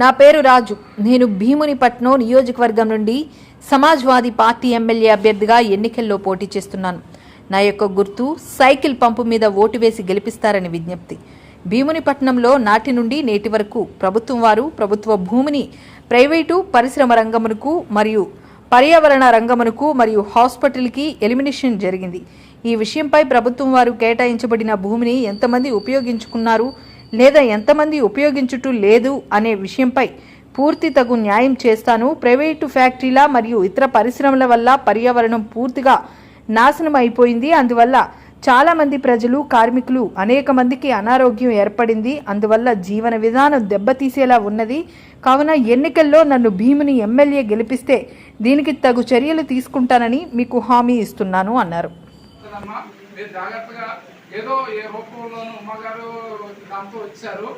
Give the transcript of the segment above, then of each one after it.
నా పేరు రాజు. నేను భీమునిపట్నం నియోజకవర్గం నుండి సమాజ్వాదీ పార్టీ ఎమ్మెల్యే అభ్యర్థిగా ఎన్నికల్లో పోటీ చేస్తున్నాను. నా యొక్క గుర్తు సైకిల్ పంపు మీద ఓటు వేసి గెలిపిస్తారని విజ్ఞప్తి. భీమునిపట్నంలో నాటి నుండి నేటి వరకు ప్రభుత్వం వారు ప్రభుత్వ భూమిని ప్రైవేటు పరిశ్రమ రంగమునకు మరియు పర్యావరణ రంగమునకు మరియు హాస్పిటల్కి ఎలిమినేషన్ జరిగింది. ఈ విషయంపై ప్రభుత్వం వారు కేటాయించబడిన భూమిని ఎంతమంది ఉపయోగించుకున్నారు లేదా ఎంతమంది ఉపయోగించుటూ లేదు అనే విషయంపై పూర్తి తగు న్యాయం చేస్తాను. ప్రైవేటు ఫ్యాక్టరీల మరియు ఇతర పరిశ్రమల వల్ల పర్యావరణం పూర్తిగా నాశనం అయిపోయింది. అందువల్ల చాలామంది ప్రజలు, కార్మికులు, అనేక మందికి అనారోగ్యం ఏర్పడింది. అందువల్ల జీవన విధానం దెబ్బతీసేలా ఉన్నది. కావున ఎన్నికల్లో నన్ను భీముని ఎమ్మెల్యే గెలిపిస్తే దీనికి తగు చర్యలు తీసుకుంటానని మీకు హామీ ఇస్తున్నాను అన్నారు. ఏదో ఏ రూపంలోనూ ఉమ్మగారు దాంతో వచ్చారు.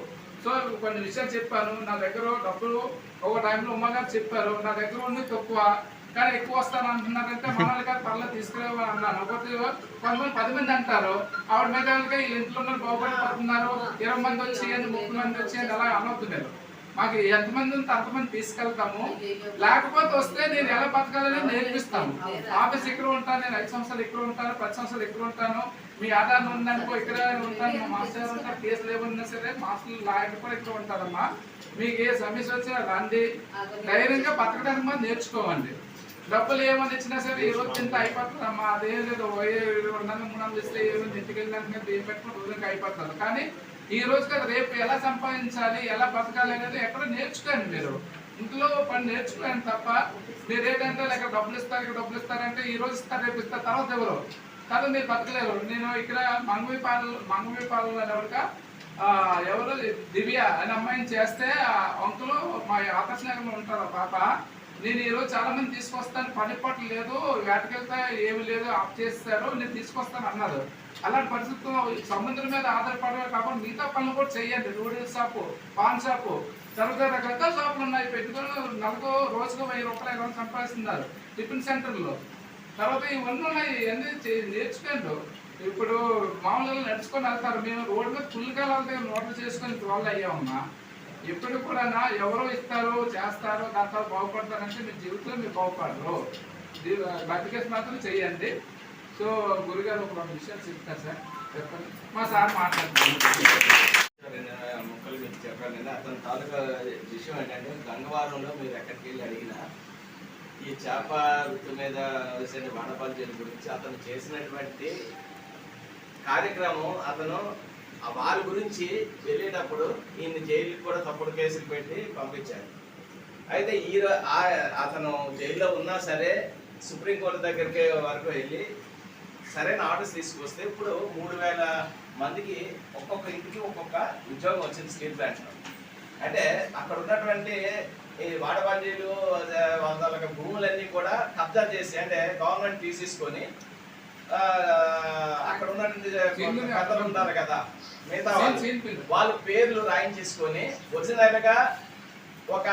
సో కొన్ని విషయాలు చెప్పాను. నా దగ్గర డబ్బులు ఒక టైంలో ఉమ్మగారు చెప్పారు నా దగ్గర ఉంది తక్కువ, కానీ ఎక్కువ వస్తాను అంటున్నారంటే మనల్ని కాదు పర్లేదు తీసుకురావాలి అన్నాను. కొంతమంది 10 మంది అంటారు, ఆవిడ మీద వీళ్ళ ఇంట్లో బాగుపడిపోతున్నారు, 20 మంది వచ్చేయండి, 30 మంది వచ్చేయండి అలా అనవుతున్నారు. మాకు ఎంతమంది ఉంటే అంతమంది తీసుకెళ్తాము. లేకపోతే వస్తే నేను ఎలా బతకాలని నేర్పిస్తాను. ఆఫీస్ ఇక్కడ ఉంటాను, నేను 5 సంవత్సరాలు ఇక్కడ ఉంటాను, 10 సంవత్సరాలు ఇక్కడ ఉంటాను. మీ ఆధారం ఉందనుకో ఇక్కడ ఉంటాను, మా మాస్టర్ ఉంటారు, కేసులు ఏమన్నా సరే మాస్టర్లు లాయర్ కూడా ఇక్కడ ఉంటారమ్మా. మీకు ఏ సమస్య వచ్చినా రండి, ధైర్యంగా బతకడానికి మనం నేర్చుకోవండి. డబ్బులు ఏమని ఇచ్చినా సరే ఈ రోజు ఇంత అయిపోతుందమ్మా, అదేం లేదు 200-300 ఇస్తే ఏమైనా ఇంటికి వెళ్ళడానికి ఏం పెట్టుకుని రోజుకి అయిపోతుంది. కానీ ఈ రోజు కదా రేపు ఎలా సంపాదించాలి, ఎలా బతకాలి అనేది ఎక్కడ నేర్చుకోండి. మీరు ఇంట్లో పని నేర్చుకోండి తప్ప మీరు ఏంటంటే ఇక్కడ డబ్బులు ఇస్తారంటే ఈ రోజు ఇస్తారు, రేపు ఇస్తారు, తర్వాత తర్వాత మీరు బతకలేరు. నేను ఇక్కడ మంగవీపాలలో ఎవరు దివ్య అనే అమ్మాయిని చేస్తే అంకులు మా ఆకర్షణలో ఉంటారు పాప. నేను ఈరోజు చాలా మంది తీసుకొస్తాను, పని పట్టు లేదు, వేటకెళ్తా ఏమి లేదు, ఆఫ్ చేస్తారు, నేను తీసుకొస్తాను అన్నారు. అలాంటి పరిస్థితుల్లో సముద్రం మీద ఆధారపడమే కాకుండా మిగతా పనులు కూడా చేయండి. నూడిల్స్ షాపు, పాన్ షాపు, తర్వాత రకరకాల షాపులు ఉన్నాయి, పెట్టుకొని నెలకు రోజుకు 1000 రూపాయలు సంపాదిస్తున్నారు టిఫిన్ సెంటర్లో. తర్వాత ఇవన్నీ ఉన్నాయి, ఇవన్నీ నేర్చుకోండి. ఇప్పుడు మామూలుగా నడుచుకొని వెళ్తారు, మేము రోడ్డు మీద ఫుల్గా వెళ్తే నోట్లు చేసుకొని వాళ్ళు అయ్యామమ్మా. ఎప్పుడు కూడా ఎవరో ఇస్తారు, చేస్తారు, దాంతో బాగుపడతారంటే మీ జీవితంలో మీరు బాగుపడరు. బతికేసి మాత్రం చెయ్యండి. సో గురుగారు ఒక 2 విషయాలు చెప్తారు సార్, చెప్పండి. మా సార్ మాట్లాడుతున్నారు. మొక్కల గురించి చెప్పాను కదా, అతని తాలూకా విషయం ఏంటంటే గంగవారంలో మీరు ఎక్కడికి వెళ్ళి అడిగినా ఈ చేప వృత్తి మీద వేసే వాడపాల గురించి అతను చేసినటువంటి కార్యక్రమం, అతను వారి గురించి వెళ్ళేటప్పుడు ఈయన జైలుకి కూడా తప్పుడు కేసులు పెట్టి పంపించారు. అయితే అతను జైల్లో ఉన్నా సరే సుప్రీంకోర్టు దగ్గరికి వరకు వెళ్ళి సరైన ఆర్డర్స్ తీసుకొస్తే ఇప్పుడు 3000 మందికి ఒక్కొక్క ఇంటికి ఒక్కొక్క ఉద్యోగం వచ్చింది స్టీల్ ప్లాంట్లో. అంటే అక్కడ ఉన్నటువంటి ఈ వాడబాంజీలు వాళ్ళ భూములన్నీ కూడా కబ్జా చేసి, అంటే గవర్నమెంట్ తీసేసుకొని అక్కడ ఉన్నటువంటి కథలు ఉన్నారు కదా మిగతా వాళ్ళ పేర్లు రాయించేసుకొని ఒరిజినల్గా ఒక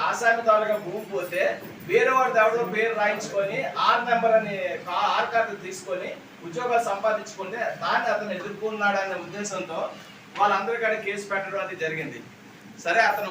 ఆసామి తాలూకా భూమి పోతే వేరే వాడి దేవుడు పేరు రాయించుకొని ఆర్ నెంబర్ అని ఆర్ కార్డు తీసుకొని ఉద్యోగాలు సంపాదించుకుంటే దాన్ని అతను ఎదుర్కొన్నాడనే ఉద్దేశంతో వాళ్ళందరికీ కేసు పెట్టడం అనేది జరిగింది. సరే అతను